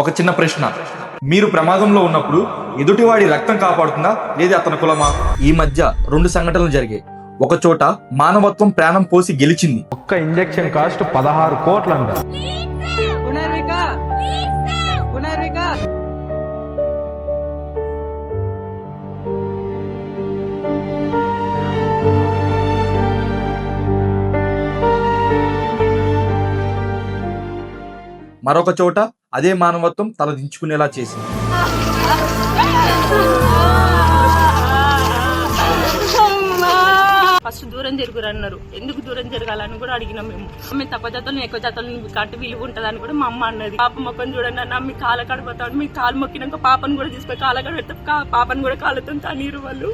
ఒక చిన్న ప్రశ్న, మీరు ప్రమాదంలో ఉన్నప్పుడు ఎదుటివాడి రక్తం కాపాడుతుందా లేదా అతని కులమా? ఈ మధ్య 2 సంఘటనలు జరిగాయి. ఒక చోట మానవత్వం ప్రాణం పోసి గెలిచింది. ఒక్క ఇంజెక్షన్ కాస్ట్ 16 కోట్లంట. మరొక చోట అదే మానవత్వం తలదించుకునేలా చేసింది. ఫస్ట్ దూరం జరుగురన్నారు. ఎందుకు దూరం జరగాలని కూడా అడిగినాం మేము. ఆమె తక్కువ జాతలు ఎక్కువ జాతలు కట్టు విలువ ఉంటుందని కూడా మా అమ్మ అన్నది. పాప మొక్కను చూడండి అన్న, మీ కాళ్ళ కడిపోతాడు, మీ కాలు మొక్కినాక పాపను కూడా తీసుకొని కాళ్ళ కడ పెడతా, పాపను కూడా కాళ్ళతో తనీరు వాళ్ళు.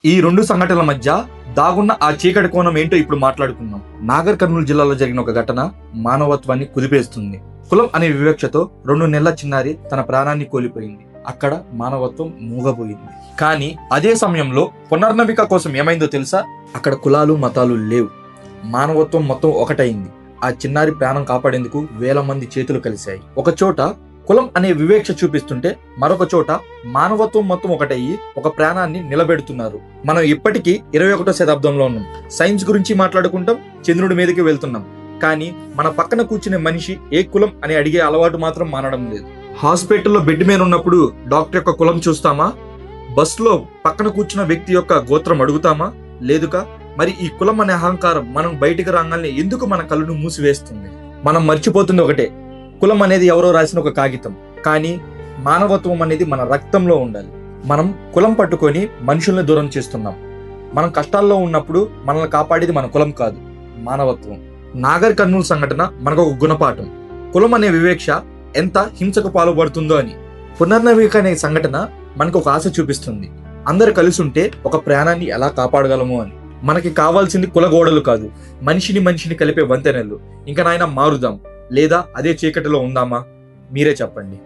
ఈ 2 సంఘటనల మధ్య దాగున్న ఆ చీకటి కోణం ఏంటో ఇప్పుడు మాట్లాడుకుందాం. నాగర్ కర్నూలు జిల్లాలో జరిగిన ఒక ఘటన మానవత్వాన్ని కుదిపేస్తుంది. కులం అనే వివక్షతో 2 నెలల చిన్నారి తన ప్రాణాన్ని కోల్పోయింది. అక్కడ మానవత్వం మూగపోయింది. కానీ అదే సమయంలో పునర్నవిక కోసం ఏమైందో తెలుసా? అక్కడ కులాలు మతాలు లేవు. మానవత్వం మొత్తం ఒకటైంది. ఆ చిన్నారి ప్రాణం కాపాడేందుకు వేల మంది చేతులు కలిశాయి. ఒక చోట కులం అనే వివేక్ష చూపిస్తుంటే మరొక చోట మానవత్వం మొత్తం ఒకటయ్యి ఒక ప్రాణాన్ని నిలబెడుతున్నారు. మనం ఇప్పటికీ 21వ శతాబ్దంలో ఉన్నాం. సైన్స్ గురించి మాట్లాడుకుంటాం, చంద్రుడి మీదకి వెళ్తున్నాం. కానీ మన పక్కన కూర్చునే మనిషి ఏ కులం అని అడిగే అలవాటు మాత్రం మానడం లేదు. హాస్పిటల్లో బెడ్ మీద ఉన్నప్పుడు డాక్టర్ యొక్క కులం చూస్తామా? బస్సులో పక్కన కూర్చున్న వ్యక్తి యొక్క గోత్రం అడుగుతామా? లేదుగా. మరి ఈ కులం అనే అహంకారం మనం బయటికి రాగానే ఎందుకు మన కళ్ళను మూసివేస్తుంది? మనం మర్చిపోతుంది ఒకటే, కులం అనేది ఎవరో రాసిన ఒక కాగితం. కానీ మానవత్వం అనేది మన రక్తంలో ఉండాలి. మనం కులం పట్టుకొని మనుషుల్ని దూరం చేస్తున్నాం. మనం కష్టాల్లో ఉన్నప్పుడు మనల్ని కాపాడేది మన కులం కాదు, మానవత్వం. నాగర్ కర్నూలు సంఘటన మనకు ఒక గుణపాఠం. కులం అనే వివేక్ష ఎంత హింసకు పాల్పడుతుందో అని. పునర్నవిక అనే సంఘటన మనకు ఒక ఆశ చూపిస్తుంది. అందరు కలిసి ఉంటే ఒక ప్రాణాన్ని ఎలా కాపాడగలము అని. మనకి కావాల్సింది కులగోడలు కాదు, మనిషిని కలిపే వంతెనలు. ఇంకా నాయన మారుదాం, లేదా అదే చీకటిలో ఉందామా? మీరే చెప్పండి.